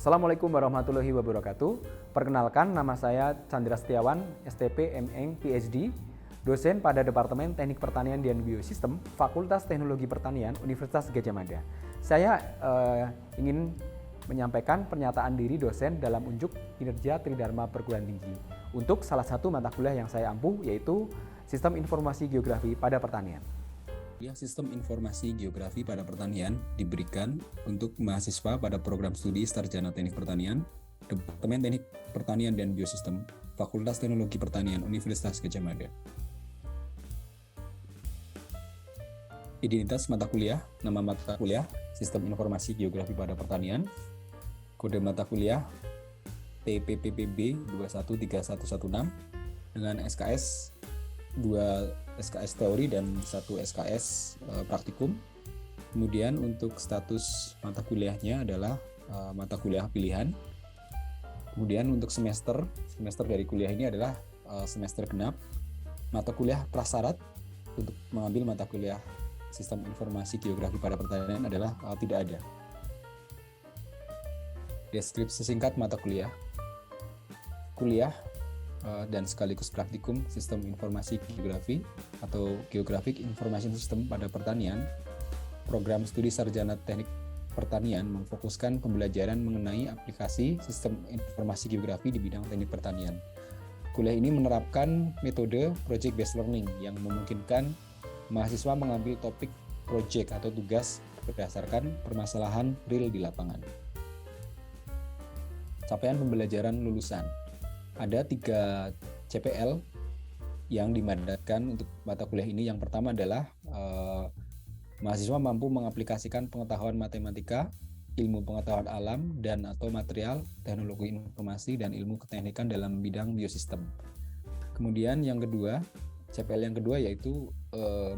Assalamualaikum warahmatullahi wabarakatuh. Perkenalkan, nama saya Chandra Setiawan, STP MN PhD, dosen pada Departemen Teknik Pertanian dan Biosistem, Fakultas Teknologi Pertanian, Universitas Gadjah Mada. Saya ingin menyampaikan pernyataan diri dosen dalam unjuk kinerja Tridharma Perguruan Tinggi untuk salah satu mata kuliah yang saya ampuh, yaitu Sistem Informasi Geografi pada Pertanian. Sistem Informasi Geografi pada Pertanian diberikan untuk mahasiswa pada program studi Sarjana Teknik Pertanian, Departemen Teknik Pertanian dan Biosistem, Fakultas Teknologi Pertanian, Universitas Gadjah Mada. Identitas mata kuliah, nama mata kuliah, Sistem Informasi Geografi pada Pertanian, kode mata kuliah TPPPB 213116 dengan SKS 2 SKS teori dan 1 SKS praktikum. Kemudian untuk status mata kuliahnya adalah mata kuliah pilihan. Kemudian untuk semester dari kuliah ini adalah semester genap. Mata kuliah prasyarat untuk mengambil mata kuliah Sistem Informasi Geografi pada Pertanian adalah tidak ada. Deskripsi singkat mata kuliah. Kuliah dan sekaligus praktikum Sistem Informasi Geografi atau Geographic Information System pada Pertanian. Program studi Sarjana Teknik Pertanian memfokuskan pembelajaran mengenai aplikasi Sistem Informasi Geografi di bidang teknik pertanian. Kuliah ini menerapkan metode Project Based Learning yang memungkinkan mahasiswa mengambil topik project atau tugas berdasarkan permasalahan real di lapangan. Capaian pembelajaran lulusan. Ada 3 CPL yang dimandatkan untuk mata kuliah ini. Yang pertama adalah mahasiswa mampu mengaplikasikan pengetahuan matematika, ilmu pengetahuan alam, dan atau material, teknologi informasi, dan ilmu keteknikan dalam bidang biosistem. Kemudian yang kedua, CPL yang kedua yaitu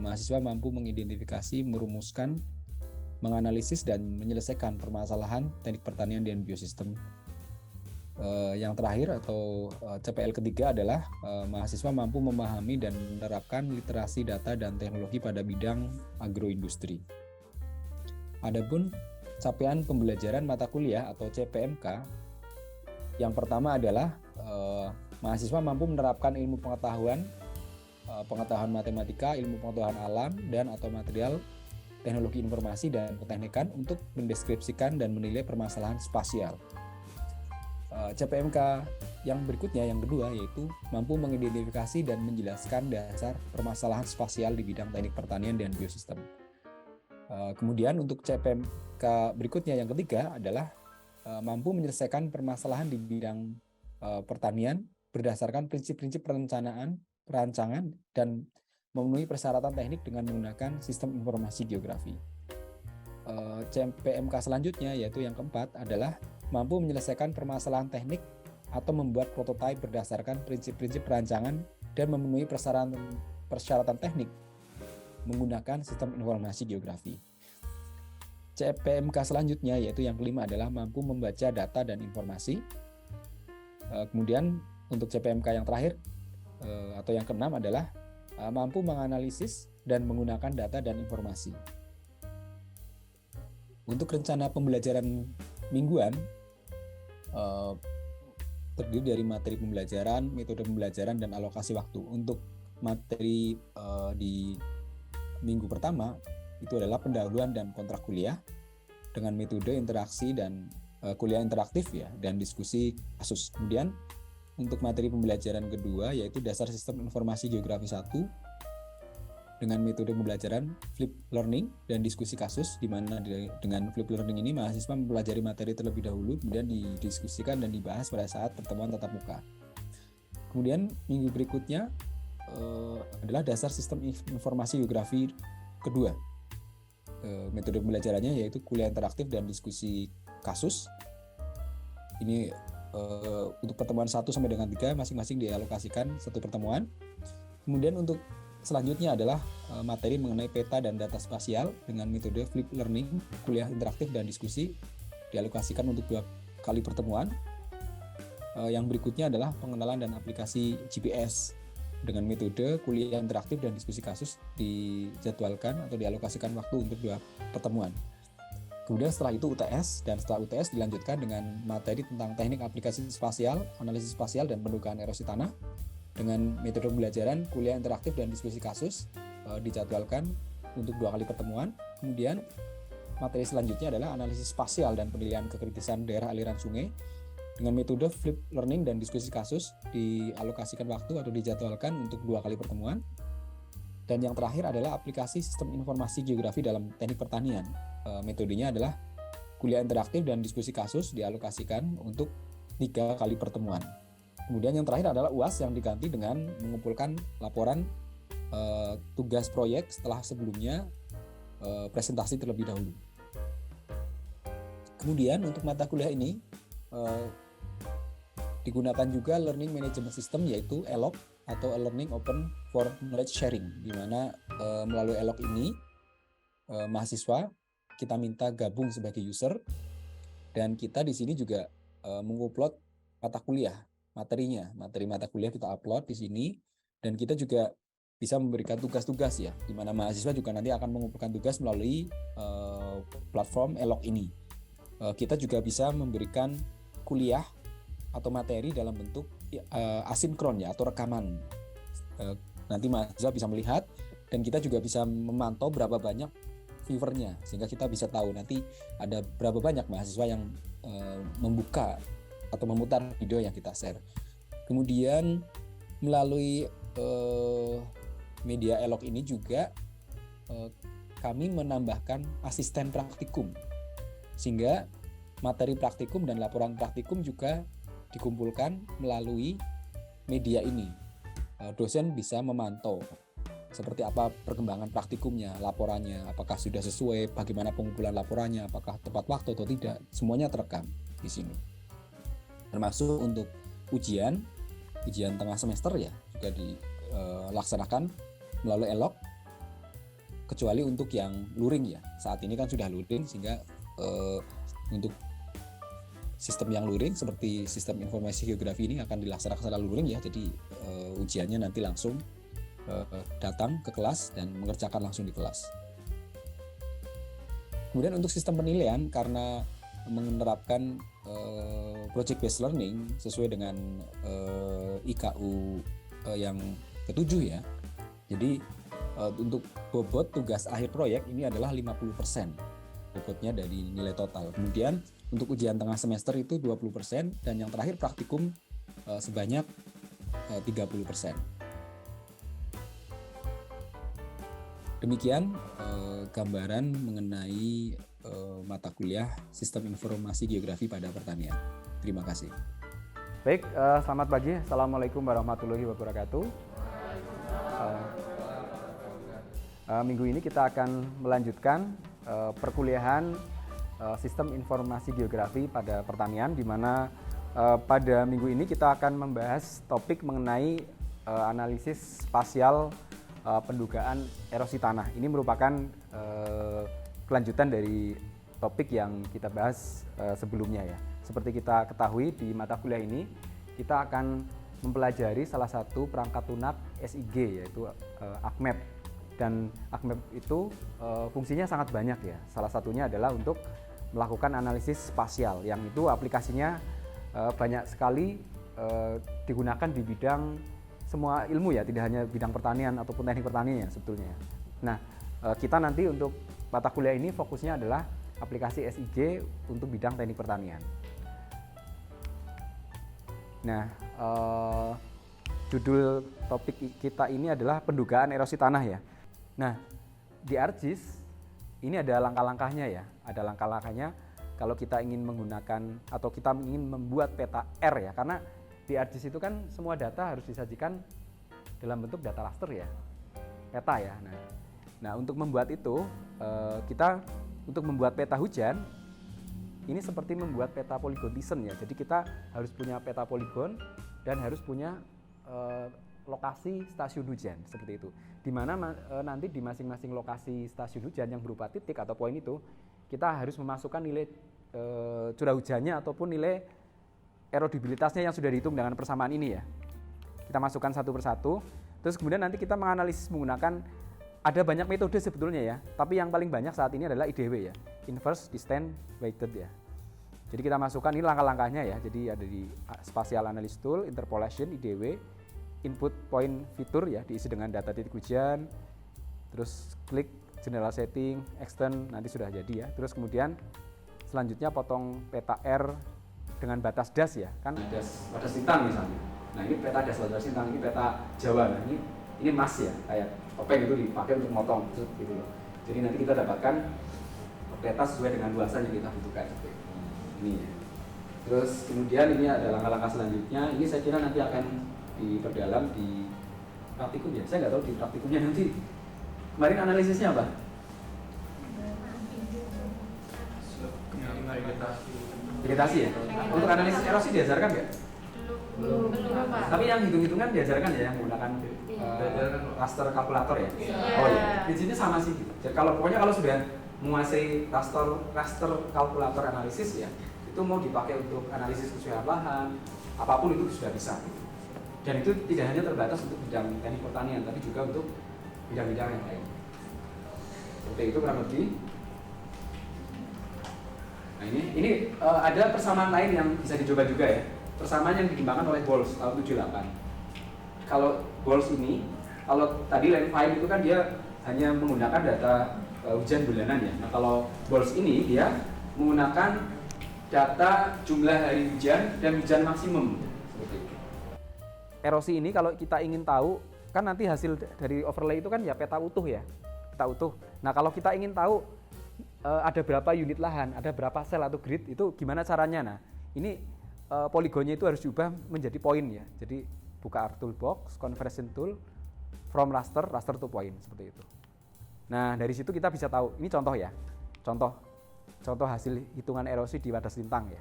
mahasiswa mampu mengidentifikasi, merumuskan, menganalisis, dan menyelesaikan permasalahan teknik pertanian dan biosistem. Yang terakhir atau CPL ketiga adalah mahasiswa mampu memahami dan menerapkan literasi data dan teknologi pada bidang agroindustri. Adapun capaian pembelajaran mata kuliah atau CPMK, yang pertama adalah mahasiswa mampu menerapkan ilmu pengetahuan matematika, ilmu pengetahuan alam, dan atau material, teknologi informasi dan keteknikan untuk mendeskripsikan dan menilai permasalahan spasial. CPMK yang berikutnya, yang kedua, yaitu mampu mengidentifikasi dan menjelaskan dasar permasalahan spasial di bidang teknik pertanian dan biosistem. Kemudian untuk CPMK berikutnya, yang ketiga, adalah mampu menyelesaikan permasalahan di bidang pertanian berdasarkan prinsip-prinsip perancangan dan memenuhi persyaratan teknik dengan menggunakan sistem informasi geografi. CPMK selanjutnya, yaitu yang keempat, adalah mampu menyelesaikan permasalahan teknik atau membuat prototipe berdasarkan prinsip-prinsip perancangan dan memenuhi persyaratan teknik menggunakan sistem informasi geografi. CPMK selanjutnya, yaitu yang kelima, adalah mampu membaca data dan informasi. Kemudian untuk CPMK yang terakhir atau yang keenam adalah mampu menganalisis dan menggunakan data dan informasi. Untuk rencana pembelajaran mingguan terdiri dari materi pembelajaran, metode pembelajaran, dan alokasi waktu. Untuk materi di minggu pertama itu adalah pendahuluan dan kontrak kuliah dengan metode interaksi dan kuliah interaktif ya, dan diskusi kasus. Kemudian untuk materi pembelajaran kedua yaitu dasar sistem informasi geografi 1 dengan metode pembelajaran flip learning dan diskusi kasus, di mana dengan flip learning ini mahasiswa mempelajari materi terlebih dahulu, kemudian didiskusikan dan dibahas pada saat pertemuan tatap muka. Kemudian minggu berikutnya adalah dasar sistem informasi geografi kedua. Metode pembelajarannya yaitu kuliah interaktif dan diskusi kasus. Ini untuk pertemuan 1 sampai dengan 3 masing-masing dialokasikan satu pertemuan. Kemudian untuk selanjutnya adalah materi mengenai peta dan data spasial dengan metode flip learning, kuliah interaktif dan diskusi, dialokasikan untuk 2 kali pertemuan. Yang berikutnya adalah pengenalan dan aplikasi GPS dengan metode kuliah interaktif dan diskusi kasus, dijadwalkan atau dialokasikan waktu untuk 2 pertemuan. Kemudian setelah itu UTS, dan setelah UTS dilanjutkan dengan materi tentang teknik aplikasi spasial, analisis spasial, dan pendugaan erosi tanah. Dengan metode pembelajaran, kuliah interaktif, dan diskusi kasus dijadwalkan untuk 2 kali pertemuan. Kemudian materi selanjutnya adalah analisis spasial dan penilaian kekritisan daerah aliran sungai. Dengan metode flip learning dan diskusi kasus dialokasikan waktu atau dijadwalkan untuk 2 kali pertemuan. Dan yang terakhir adalah aplikasi sistem informasi geografi dalam teknik pertanian. Metodenya adalah kuliah interaktif dan diskusi kasus dialokasikan untuk 3 kali pertemuan. Kemudian yang terakhir adalah UAS yang diganti dengan mengumpulkan laporan tugas proyek setelah sebelumnya presentasi terlebih dahulu. Kemudian untuk mata kuliah ini digunakan juga Learning Management System, yaitu ELOC atau Learning Open for Knowledge Sharing, di mana melalui ELOC ini mahasiswa kita minta gabung sebagai user, dan kita di sini juga mengupload mata kuliah, materi mata kuliah kita upload di sini, dan kita juga bisa memberikan tugas-tugas ya, di mana mahasiswa juga nanti akan mengumpulkan tugas melalui platform ELOC ini. Kita juga bisa memberikan kuliah atau materi dalam bentuk asinkron ya, atau rekaman. Nanti mahasiswa bisa melihat, dan kita juga bisa memantau berapa banyak viewernya, sehingga kita bisa tahu nanti ada berapa banyak mahasiswa yang membuka atau memutar video yang kita share. Kemudian melalui media ELOC ini juga kami menambahkan asisten praktikum, sehingga materi praktikum dan laporan praktikum juga dikumpulkan melalui media ini. Dosen bisa memantau seperti apa perkembangan praktikumnya, laporannya, apakah sudah sesuai, bagaimana pengumpulan laporannya, apakah tepat waktu atau tidak, semuanya terekam di sini. Termasuk untuk ujian tengah semester ya juga dilaksanakan melalui ELOC, kecuali untuk yang luring ya. Saat ini kan sudah luring, sehingga untuk sistem yang luring seperti sistem informasi geografi ini akan dilaksanakan secara luring ya. Jadi ujiannya nanti langsung datang ke kelas dan mengerjakan langsung di kelas. Kemudian untuk sistem penilaian, karena menerapkan project based learning sesuai dengan IKU yang ke-7 ya. Jadi untuk bobot tugas akhir proyek ini adalah 50% bobotnya dari nilai total. Kemudian untuk ujian tengah semester itu 20%, dan yang terakhir praktikum sebanyak 30%. Demikian gambaran mengenai mata kuliah Sistem Informasi Geografi pada Pertanian. Terima kasih. Baik, selamat pagi. Assalamualaikum warahmatullahi wabarakatuh. Minggu ini kita akan melanjutkan perkuliahan Sistem Informasi Geografi pada Pertanian, di mana pada minggu ini kita akan membahas topik mengenai analisis spasial pendugaan erosi tanah. Ini merupakan kelanjutan dari topik yang kita bahas sebelumnya ya. Seperti kita ketahui, di mata kuliah ini kita akan mempelajari salah satu perangkat lunak SIG, yaitu ArcMap. Dan ArcMap itu fungsinya sangat banyak ya. Salah satunya adalah untuk melakukan analisis spasial, yang itu aplikasinya banyak sekali digunakan di bidang semua ilmu ya, tidak hanya bidang pertanian ataupun teknik pertanian ya sebetulnya. Nah, kita nanti untuk mata kuliah ini fokusnya adalah aplikasi SIG untuk bidang teknik pertanian. Nah, judul topik kita ini adalah pendugaan erosi tanah ya. Nah, di ArcGIS ini ada langkah-langkahnya ya, ada langkah-langkahnya kalau kita ingin menggunakan atau kita ingin membuat peta R ya, karena di ArcGIS itu kan semua data harus disajikan dalam bentuk data raster ya, peta ya. Nah untuk membuat itu kita untuk membuat peta hujan ini seperti membuat peta poligon Thiessen ya. Jadi kita harus punya peta poligon dan harus punya lokasi stasiun hujan seperti itu. Di mana nanti di masing-masing lokasi stasiun hujan yang berupa titik atau poin itu kita harus memasukkan nilai curah hujannya ataupun nilai erodibilitasnya yang sudah dihitung dengan persamaan ini ya. Kita masukkan satu persatu, terus kemudian nanti kita menganalisis menggunakan, ada banyak metode sebetulnya ya, tapi yang paling banyak saat ini adalah IDW ya. inverse, distance, weighted ya. Jadi kita masukkan ini langkah-langkahnya ya. Jadi ada di spatial analysis tool, interpolation, IDW, input point fitur ya, diisi dengan data titik hujan, terus klik general setting, extend, nanti sudah jadi ya. Terus kemudian selanjutnya potong peta R dengan batas das ya, kan batas lintang misalnya. Nah ini peta das batas lintang, ini peta Jawa. Nah ini emas ya, kayak topeng itu dipakai untuk motong gitu loh. Jadi nanti kita dapatkan peta sesuai dengan luasan yang kita butuhkan. Ini ya. Terus kemudian ini ada langkah-langkah selanjutnya. Ini saya kira nanti akan diperdalam di praktikum ya. Saya nggak tahu di praktikumnya nanti. Kemarin analisisnya apa? Vegetasi ya. Untuk analisis erosi diajarkan nggak? Belum. Tapi yang hitung-hitungan diajarkan ya, yang menggunakan raster kalkulator ya. Oh iya. Prinsipnya sama sih. Jadi pokoknya kalau sudah menguasai raster kalkulator analisis ya, itu mau dipakai untuk analisis kesuaian lahan, apapun itu sudah bisa. Dan itu tidak hanya terbatas untuk bidang teknik pertanian, tapi juga untuk bidang-bidang yang lain. Seperti itu kurang lebih. Nah ini ada persamaan lain yang bisa dicoba juga ya. Persamaan yang dikembangkan oleh Boles tahun 78. Kalau Boles ini, kalau tadi Landfine itu kan dia hanya menggunakan data hujan bulanan ya. Nah kalau Boles ini dia menggunakan data jumlah hari hujan dan hujan maksimum. Seperti itu. Erosi ini kalau kita ingin tahu, kan nanti hasil dari overlay itu kan ya peta utuh ya. Peta utuh. Nah kalau kita ingin tahu ada berapa unit lahan, ada berapa sel atau grid, itu gimana caranya? Nah ini poligonnya itu harus diubah menjadi poin ya. Jadi buka toolbox, conversion tool, from raster to point, seperti itu. Nah dari situ kita bisa tahu, ini contoh ya, contoh hasil hitungan erosi di Wadas Lintang ya.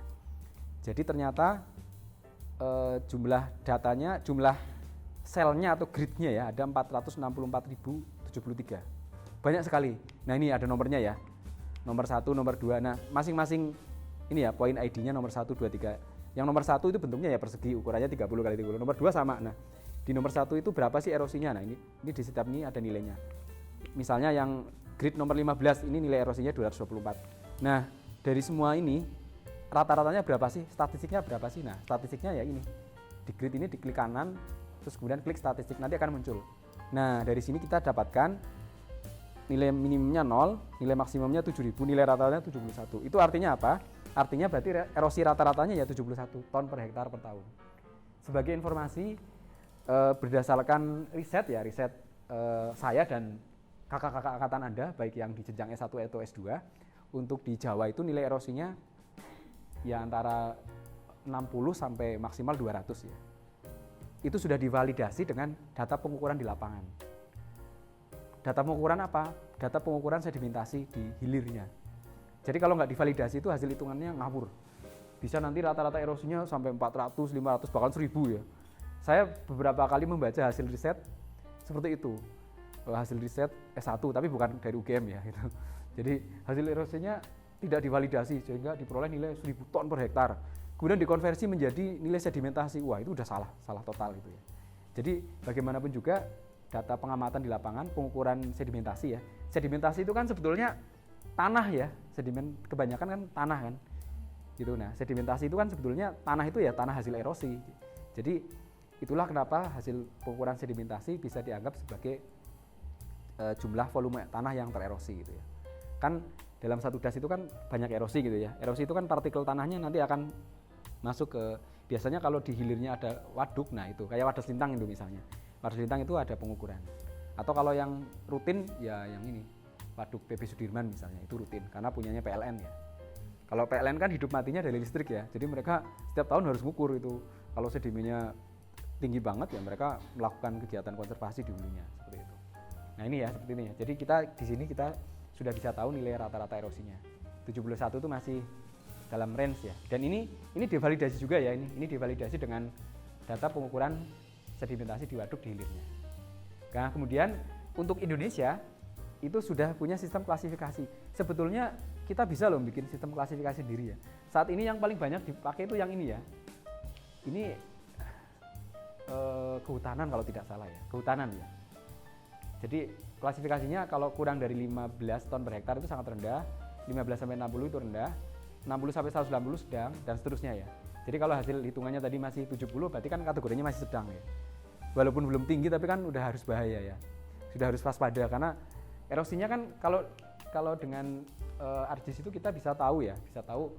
Jadi ternyata jumlah datanya, jumlah selnya atau gridnya ya ada 464.073, banyak sekali. Nah ini ada nomornya ya, nomor 1, nomor 2. Nah masing-masing ini ya poin ID-nya nomor 1, 2, 3. Yang nomor 1 itu bentuknya ya persegi, ukurannya 30 kali 30. Nomor 2 sama. Nah di nomor 1 itu berapa sih erosinya? Nah ini di setiap ini ada nilainya. Misalnya yang grid nomor 15 ini nilai erosinya 224. Nah dari semua ini rata-ratanya berapa sih? Statistiknya berapa sih? Nah statistiknya ya ini. Di grid ini diklik kanan, terus kemudian klik statistik, nanti akan muncul. Nah dari sini kita dapatkan nilai minimumnya 0, nilai maksimumnya 7.000, nilai rata-ratanya 71. Itu artinya apa? Artinya berarti erosi rata-ratanya ya 71 ton per hektar per tahun. Sebagai informasi, berdasarkan riset saya dan kakak-kakak angkatan Anda, baik yang di jenjang S1 atau S2, untuk di Jawa itu nilai erosinya ya antara 60 sampai maksimal 200 ya. Itu sudah divalidasi dengan data pengukuran di lapangan. Data pengukuran apa? Data pengukuran sedimentasi di hilirnya. Jadi kalau nggak divalidasi itu hasil hitungannya ngawur. Bisa nanti rata-rata erosinya sampai 400, 500, bahkan 1000 ya. Saya beberapa kali membaca hasil riset seperti itu. Hasil riset S1, tapi bukan dari UGM ya. Gitu. Jadi hasil erosinya tidak divalidasi, sehingga diperoleh nilai 1000 ton per hektar. Kemudian dikonversi menjadi nilai sedimentasi. Wah itu udah salah total gitu ya. Jadi bagaimanapun juga data pengamatan di lapangan, pengukuran sedimentasi ya. Sedimentasi itu kan sebetulnya tanah ya, sedimen kebanyakan kan tanah kan. Gitu. Nah, sedimentasi itu kan sebetulnya tanah itu ya tanah hasil erosi. Jadi itulah kenapa hasil pengukuran sedimentasi bisa dianggap sebagai jumlah volume tanah yang tererosi gitu ya. Kan dalam satu das itu kan banyak erosi gitu ya. Erosi itu kan partikel tanahnya nanti akan masuk ke, biasanya kalau di hilirnya ada waduk, nah itu kayak Wadas Lintang itu misalnya. Wadas Lintang itu ada pengukuran. Atau kalau yang rutin ya yang ini, Waduk PP Sudirman misalnya, itu rutin karena punyanya PLN ya. Kalau PLN kan hidup matinya dari listrik ya. Jadi mereka setiap tahun harus ngukur itu. Kalau sedimennya tinggi banget ya mereka melakukan kegiatan konservasi di hulunya seperti itu. Nah ini ya seperti ini ya. Jadi kita di sini kita sudah bisa tahu nilai rata-rata erosinya. 71 itu masih dalam range ya. Dan ini divalidasi juga ya ini. Ini divalidasi dengan data pengukuran sedimentasi di waduk di hilirnya. Nah kemudian untuk Indonesia itu sudah punya sistem klasifikasi. Sebetulnya kita bisa loh bikin sistem klasifikasi sendiri ya. Saat ini yang paling banyak dipakai itu yang ini ya. Ini kehutanan kalau tidak salah ya, kehutanan ya. Jadi klasifikasinya kalau kurang dari 15 ton per hektar itu sangat rendah, 15 sampai 60 itu rendah, 60 sampai 180 sedang, dan seterusnya ya. Jadi kalau hasil hitungannya tadi masih 70, berarti kan kategorinya masih sedang ya. Walaupun belum tinggi, tapi kan udah harus bahaya ya. Sudah harus waspada, karena erosinya kan kalau dengan ArcGIS itu kita bisa tahu ya, bisa tahu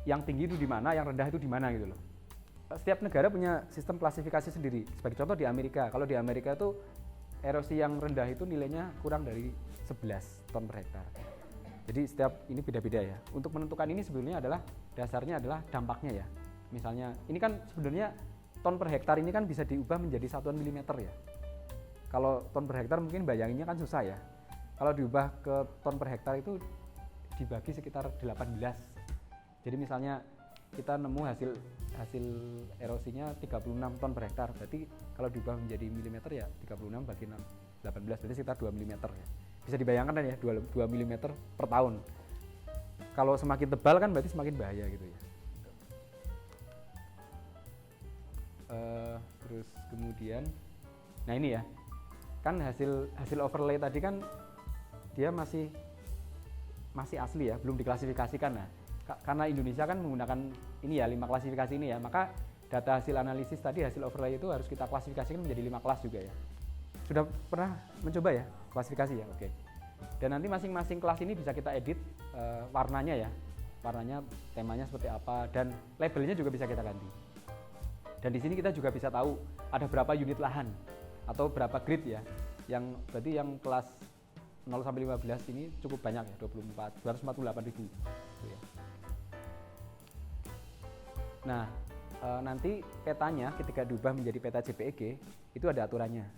yang tinggi itu di mana, yang rendah itu di mana gitu loh. Setiap negara punya sistem klasifikasi sendiri. Sebagai contoh di Amerika, kalau di Amerika itu erosi yang rendah itu nilainya kurang dari 11 ton per hektar. Jadi setiap ini beda-beda ya. Untuk menentukan ini sebenarnya adalah dasarnya adalah dampaknya ya. Misalnya ini kan sebenarnya ton per hektar ini kan bisa diubah menjadi satuan milimeter ya. Kalau ton per hektar mungkin bayanginnya kan susah ya. Kalau diubah ke ton per hektar itu dibagi sekitar 18. Jadi misalnya kita nemu hasil erosinya 36 ton per hektar. Berarti kalau diubah menjadi milimeter ya 36 bagi 18 berarti sekitar 2 mm ya. Bisa dibayangkan kan ya 2 mm per tahun. Kalau semakin tebal kan berarti semakin bahaya gitu ya. Terus kemudian, nah ini ya, kan hasil overlay tadi kan dia masih asli ya, belum diklasifikasikan. Nah, karena Indonesia kan menggunakan ini ya 5 klasifikasi ini ya, maka data hasil analisis tadi, hasil overlay itu harus kita klasifikasikan menjadi 5 kelas juga ya. Sudah pernah mencoba ya klasifikasi ya, oke. Dan nanti masing-masing kelas ini bisa kita edit warnanya ya, warnanya, temanya seperti apa, dan labelnya juga bisa kita ganti. Dan di sini kita juga bisa tahu ada berapa unit lahan atau berapa grid ya, yang berarti yang kelas 0 sampai 15 ini cukup banyak ya, 248.000 gitu ya. Nah, nanti petanya ketika diubah menjadi peta JPEG itu ada aturannya.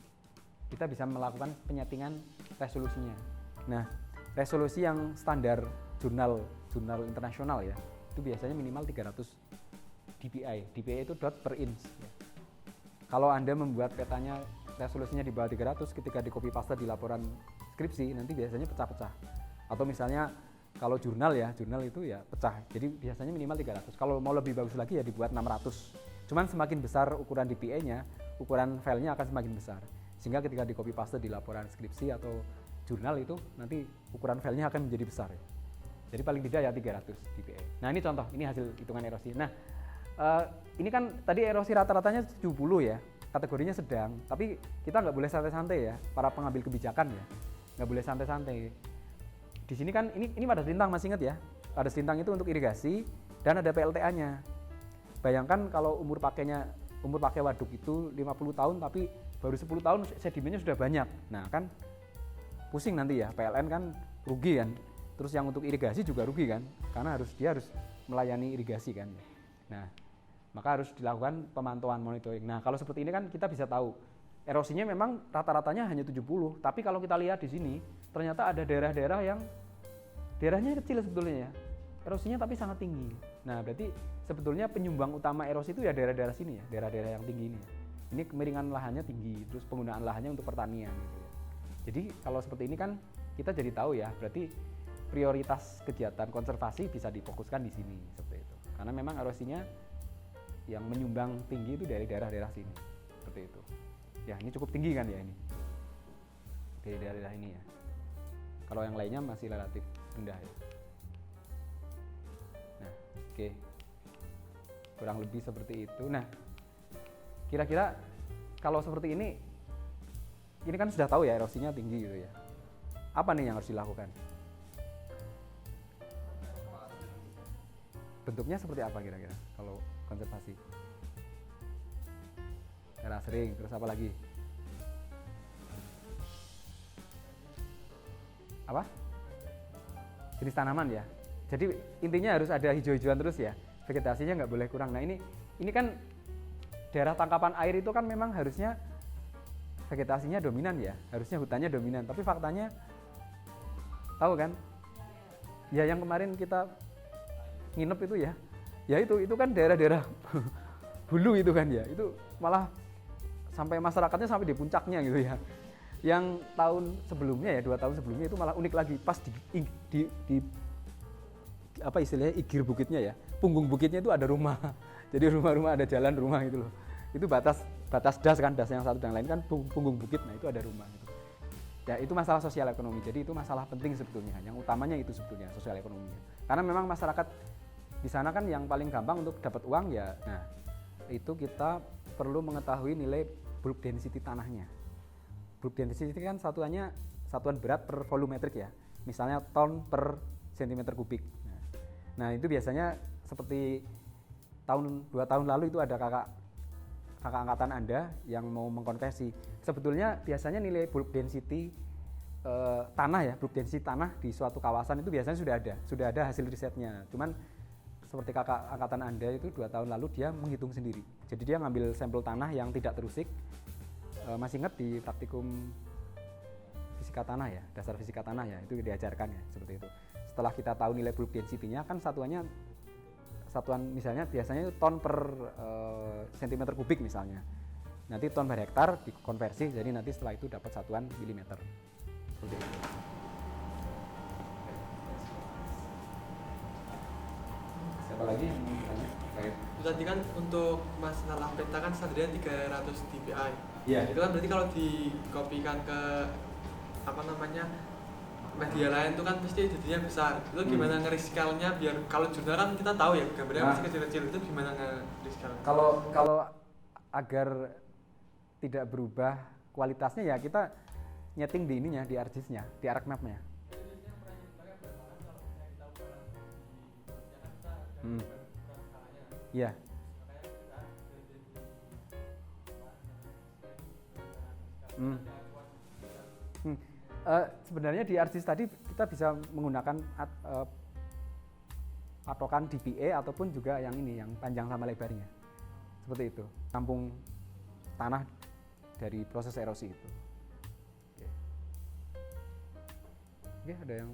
Kita bisa melakukan penyetingan resolusinya. Nah, resolusi yang standar jurnal internasional ya, itu biasanya minimal 300 dpi. Dpi itu dot per inch ya. Kalau Anda membuat petanya resolusinya di bawah 300, ketika di copy paste di laporan skripsi nanti biasanya pecah-pecah. Atau misalnya kalau jurnal itu ya pecah. Jadi biasanya minimal 300. Kalau mau lebih bagus lagi ya dibuat 600. Cuman semakin besar ukuran dpi-nya, ukuran filenya akan semakin besar. Sehingga ketika di copy paste di laporan skripsi atau jurnal itu nanti ukuran filenya akan menjadi besar ya. Jadi paling tidak ya 300 dpi. Nah, ini contoh, ini hasil hitungan erosi. Nah, ini kan tadi erosi rata-ratanya 70 ya, kategorinya sedang, tapi kita nggak boleh santai-santai ya, para pengambil kebijakan ya, nggak boleh santai-santai. Di sini kan ini pada lintang, masih ingat ya, pada lintang itu untuk irigasi dan ada PLTA-nya. Bayangkan kalau umur pakai waduk itu 50 tahun tapi baru 10 tahun sedimennya sudah banyak. Nah kan pusing nanti ya, PLN kan rugi kan, terus yang untuk irigasi juga rugi kan, karena dia harus melayani irigasi kan. Nah, maka harus dilakukan pemantauan, monitoring. Nah, kalau seperti ini kan kita bisa tahu erosinya memang rata-ratanya hanya 70, tapi kalau kita lihat di sini ternyata ada daerah-daerah yang daerahnya kecil sebetulnya ya, erosinya tapi sangat tinggi. Nah, berarti sebetulnya penyumbang utama erosi itu ya daerah-daerah sini ya, daerah-daerah yang tinggi ini ya. Ini kemiringan lahannya tinggi, terus penggunaan lahannya untuk pertanian gitu ya. Jadi kalau seperti ini kan kita jadi tahu ya, berarti prioritas kegiatan konservasi bisa difokuskan di sini seperti itu. Karena memang erosinya yang menyumbang tinggi itu dari daerah-daerah sini, seperti itu. Ya, ini cukup tinggi kan ya ini, dari daerah-daerah ini ya. Kalau yang lainnya masih relatif rendah ya. Nah, oke. Kurang lebih seperti itu. Nah, kira-kira kalau seperti ini kan sudah tahu ya erosinya tinggi gitu ya. Apa nih yang harus dilakukan? Bentuknya seperti apa kira-kira kalau konservasi? Era sering, terus apa lagi? Apa? Jenis tanaman ya. Jadi intinya harus ada hijau-hijauan terus ya. Vegetasinya nggak boleh kurang. Nah ini kan daerah tangkapan air itu kan memang harusnya vegetasinya dominan ya. Harusnya hutannya dominan. Tapi faktanya tahu kan? Ya yang kemarin kita nginep itu ya itu kan daerah-daerah hulu itu kan ya, itu malah sampai masyarakatnya sampai di puncaknya gitu ya. Yang tahun sebelumnya ya, 2 tahun sebelumnya itu malah unik lagi, pas di apa istilahnya, igir bukitnya ya, punggung bukitnya itu ada rumah. Jadi rumah-rumah, ada jalan rumah gitu loh. Itu batas das kan, das yang satu dan lain kan punggung bukit, nah itu ada rumah gitu. Ya itu masalah sosial ekonomi. Jadi itu masalah penting sebetulnya. Yang utamanya itu sebetulnya sosial ekonominya. Karena memang masyarakat di sana kan yang paling gampang untuk dapat uang ya. Nah, itu kita perlu mengetahui nilai bulk density tanahnya. Bulk density kan satuan berat per volumetrik ya. Misalnya ton per sentimeter kubik. Nah, itu biasanya seperti 2 tahun lalu itu ada kakak angkatan Anda yang mau mengkonversi. Sebetulnya biasanya nilai bulk density tanah ya, bulk density tanah di suatu kawasan itu biasanya sudah ada hasil risetnya. Cuman seperti kakak angkatan Anda itu 2 tahun lalu dia menghitung sendiri. Jadi dia ngambil sampel tanah yang tidak terusik. Masih ingat di praktikum fisika tanah ya, dasar fisika tanah ya, itu diajarkan ya seperti itu. Setelah kita tahu nilai bulk density-nya kan satuan misalnya biasanya itu ton per sentimeter kubik misalnya. Nanti ton per hektar dikonversi, jadi nanti setelah itu dapat satuan milimeter. Seperti itu. Siapa lagi yang mau bertanya? Tadi kan untuk masalah peta kan standarnya 300 dpi. Iya. Itu kan berarti kalau dikopikan ke media lain itu kan pasti jadinya besar. Itu gimana nge-rescale-nya biar kalau jurnal kan kita tahu ya gambarnya masih kecil-kecil, itu gimana nge-rescale? Kalau agar tidak berubah kualitasnya ya kita nyeting di ininya, di ArcGIS-nya, di ArcMap-nya. Iya. Sebenarnya di ArcGIS tadi kita bisa menggunakan patokan dpa ataupun juga yang ini, yang panjang sama lebarnya. Seperti itu. Tampung tanah dari proses erosi itu. Oke, ada yang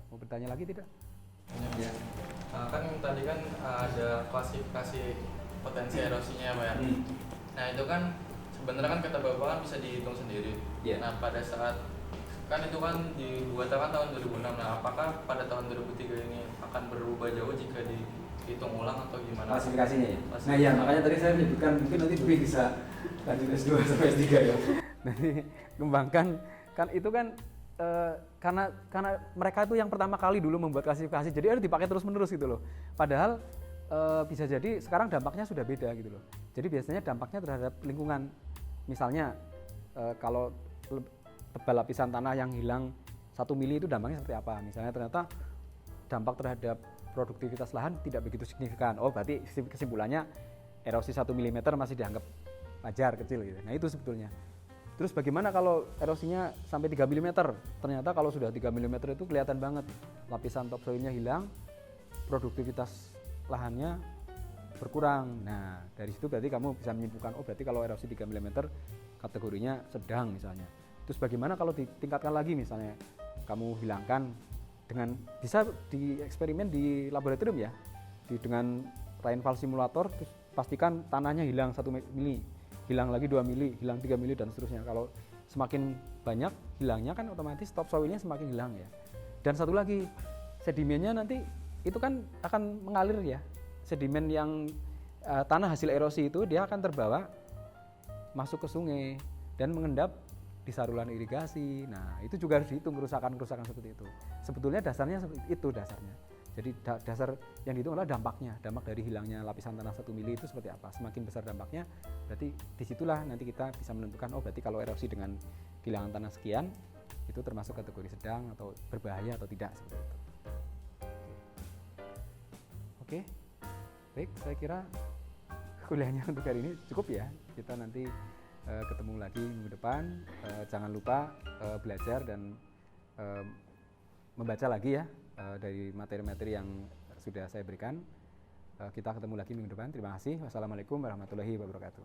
mau bertanya lagi tidak? Ya. Kan tadi kan ada klasifikasi potensi erosinya ya Pak ya. Nah itu kan sebenarnya kan kata Bapak kan bisa dihitung sendiri. Yeah. Nah pada saat kan itu kan dibuat kan tahun 2006. Nah apakah pada tahun 2003 ini akan berubah jauh jika dihitung ulang atau gimana? Klasifikasinya ya? Nah ya makanya tadi saya menyebutkan mungkin nanti Dwi bisa lanjut S2 sampai S3 ya. Nanti kembangkan, kan itu kan karena mereka itu yang pertama kali dulu membuat klasifikasi, jadi harus dipakai terus menerus gitu loh. Padahal bisa jadi sekarang dampaknya sudah beda gitu loh. Jadi biasanya dampaknya terhadap lingkungan. Misalnya kalau tebal lapisan tanah yang hilang 1 mili itu dampaknya seperti apa? Misalnya ternyata dampak terhadap produktivitas lahan tidak begitu signifikan. Oh berarti kesimpulannya erosi 1 mm masih dianggap wajar, kecil gitu. Nah itu sebetulnya. Terus bagaimana kalau erosinya sampai 3 mm? Ternyata kalau sudah 3 mm itu kelihatan banget lapisan topsoilnya hilang, produktivitas lahannya berkurang. Nah dari situ berarti kamu bisa menyimpulkan, oh berarti kalau erosi 3 mm kategorinya sedang misalnya. Terus bagaimana kalau ditingkatkan lagi, misalnya kamu hilangkan dengan, bisa dieksperimen di laboratorium ya, dengan rainfall simulator, terus pastikan tanahnya hilang 1 mili, hilang lagi 2 mili, hilang 3 mili dan seterusnya. Kalau semakin banyak hilangnya kan otomatis topsoilnya semakin hilang ya. Dan satu lagi, sedimennya nanti itu kan akan mengalir ya. Sedimen yang tanah hasil erosi itu dia akan terbawa masuk ke sungai dan mengendap di saluran irigasi. Nah itu juga harus dihitung kerusakan seperti itu. Sebetulnya dasarnya seperti itu dasarnya. Jadi dasar yang dihitung adalah dampaknya, dampak dari hilangnya lapisan tanah 1 mili itu seperti apa. Semakin besar dampaknya, berarti disitulah nanti kita bisa menentukan, oh berarti kalau erosi dengan kehilangan tanah sekian, itu termasuk kategori sedang atau berbahaya atau tidak, seperti itu. Oke, baik, saya kira kuliahnya untuk hari ini cukup ya. Kita nanti ketemu lagi minggu depan. Jangan lupa belajar dan membaca lagi ya dari materi-materi yang sudah saya berikan. Kita ketemu lagi minggu depan. Terima kasih. Wassalamualaikum warahmatullahi wabarakatuh.